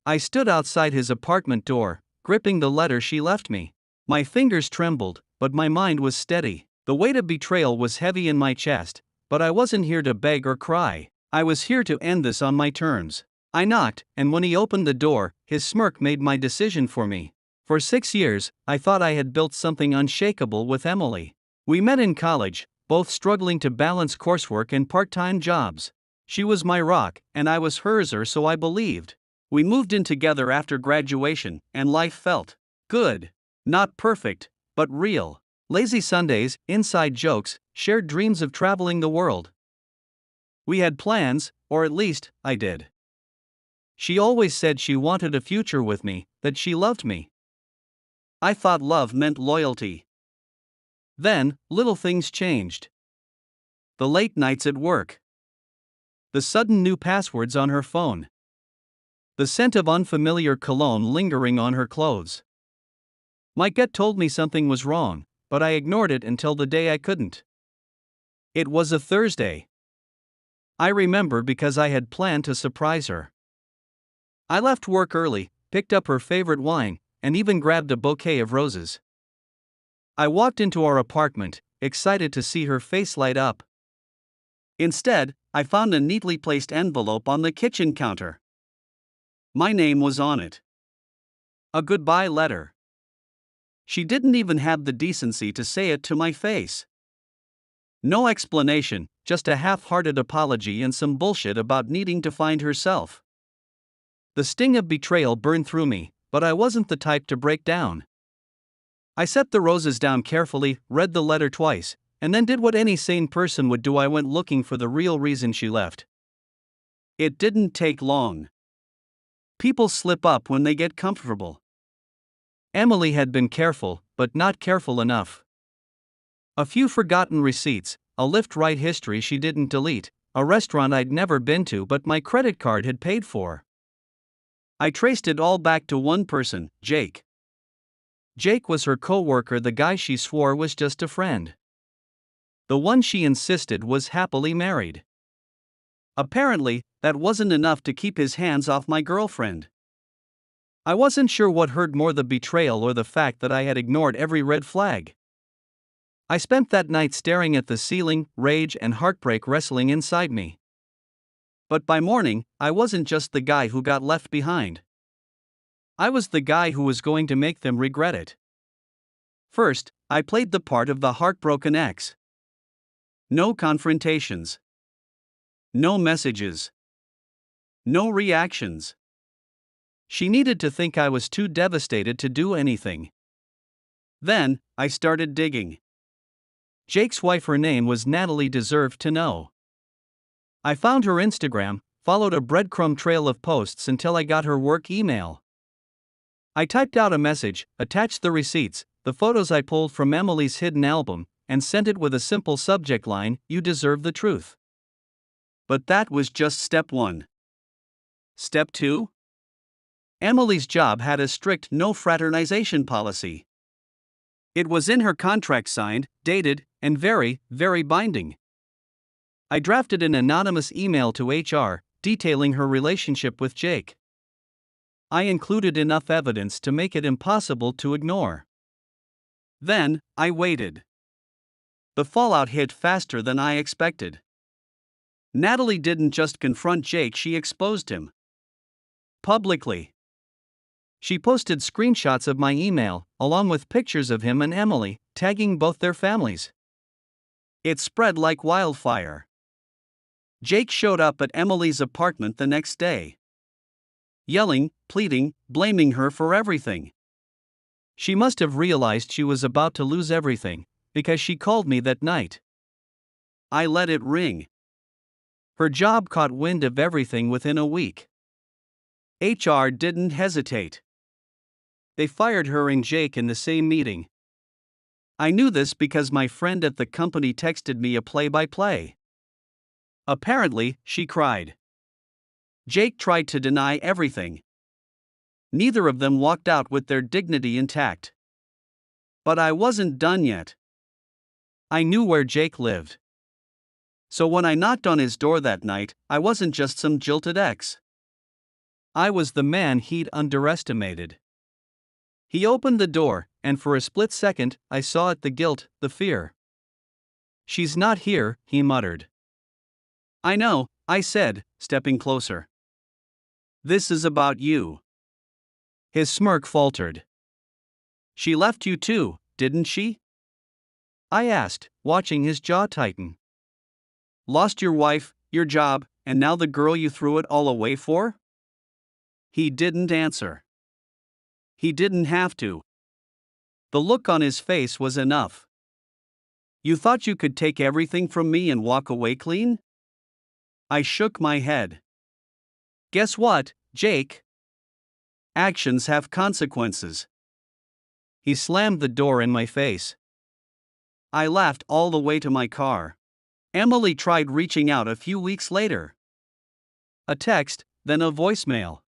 I stood outside his apartment door, gripping the letter she left me. My fingers trembled, but my mind was steady. The weight of betrayal was heavy in my chest, but I wasn't here to beg or cry. I was here to end this on my terms. I knocked, and when he opened the door, his smirk made my decision for me. For 6 years, I thought I had built something unshakable with Emily. We met in college, both struggling to balance coursework and part-time jobs. She was my rock, and I was hers, or so I believed. We moved in together after graduation, and life felt good. Not perfect, but real. Lazy Sundays, inside jokes, shared dreams of traveling the world. We had plans, or at least, I did. She always said she wanted a future with me, that she loved me. I thought love meant loyalty. Then, little things changed. The late nights at work. The sudden new passwords on her phone. The scent of unfamiliar cologne lingering on her clothes. My gut told me something was wrong, but I ignored it until the day I couldn't. It was a Thursday. I remember because I had planned to surprise her. I left work early, picked up her favorite wine, and even grabbed a bouquet of roses. I walked into our apartment, excited to see her face light up. Instead, I found a neatly placed envelope on the kitchen counter. My name was on it. A goodbye letter. She didn't even have the decency to say it to my face. No explanation, just a half-hearted apology and some bullshit about needing to find herself. The sting of betrayal burned through me, but I wasn't the type to break down. I set the roses down carefully, read the letter twice, and then did what any sane person would do. I went looking for the real reason she left. It didn't take long. People slip up when they get comfortable. Emily had been careful, but not careful enough. A few forgotten receipts, a Lyft ride history she didn't delete, a restaurant I'd never been to but my credit card had paid for. I traced it all back to one person, Jake. Jake was her co-worker, the guy she swore was just a friend. The one she insisted was happily married. Apparently, that wasn't enough to keep his hands off my girlfriend. I wasn't sure what hurt more, the betrayal or the fact that I had ignored every red flag. I spent that night staring at the ceiling, rage and heartbreak wrestling inside me. But by morning, I wasn't just the guy who got left behind. I was the guy who was going to make them regret it. First, I played the part of the heartbroken ex. No confrontations. No messages. No reactions. She needed to think I was too devastated to do anything. Then, I started digging. Jake's wife, her name was Natalie, deserved to know. I found her Instagram, followed a breadcrumb trail of posts until I got her work email. I typed out a message, attached the receipts, the photos I pulled from Emily's hidden album, and sent it with a simple subject line: "You deserve the truth." But that was just step 1. Step 2? Emily's job had a strict no fraternization policy. It was in her contract, signed, dated, and very, very binding. I drafted an anonymous email to HR, detailing her relationship with Jake. I included enough evidence to make it impossible to ignore. Then, I waited. The fallout hit faster than I expected. Natalie didn't just confront Jake, she exposed him. Publicly. She posted screenshots of my email, along with pictures of him and Emily, tagging both their families. It spread like wildfire. Jake showed up at Emily's apartment the next day. Yelling, pleading, blaming her for everything. She must have realized she was about to lose everything, because she called me that night. I let it ring. Her job caught wind of everything within a week. HR didn't hesitate. They fired her and Jake in the same meeting. I knew this because my friend at the company texted me a play-by-play. Apparently, she cried. Jake tried to deny everything. Neither of them walked out with their dignity intact. But I wasn't done yet. I knew where Jake lived. So when I knocked on his door that night, I wasn't just some jilted ex. I was the man he'd underestimated. He opened the door, and for a split second, I saw it, the guilt, the fear. "She's not here," he muttered. "I know," I said, stepping closer. "This is about you." His smirk faltered. "She left you too, didn't she?" I asked, watching his jaw tighten. "Lost your wife, your job, and now the girl you threw it all away for?" He didn't answer. He didn't have to. The look on his face was enough. "You thought you could take everything from me and walk away clean?" I shook my head. "Guess what, Jake? Actions have consequences." He slammed the door in my face. I laughed all the way to my car. Emily tried reaching out a few weeks later. A text, then a voicemail.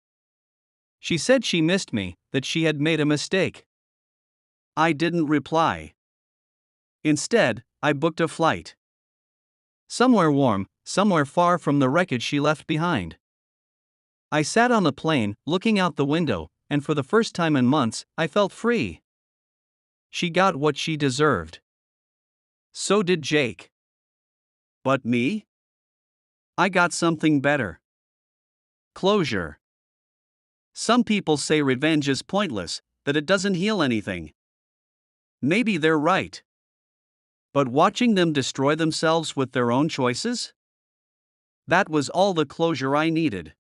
She said she missed me, that she had made a mistake. I didn't reply. Instead, I booked a flight. Somewhere warm, somewhere far from the wreckage she left behind. I sat on the plane, looking out the window, and for the first time in months, I felt free. She got what she deserved. So did Jake. But me? I got something better. Closure. Some people say revenge is pointless, that it doesn't heal anything. Maybe they're right. But watching them destroy themselves with their own choices? That was all the closure I needed.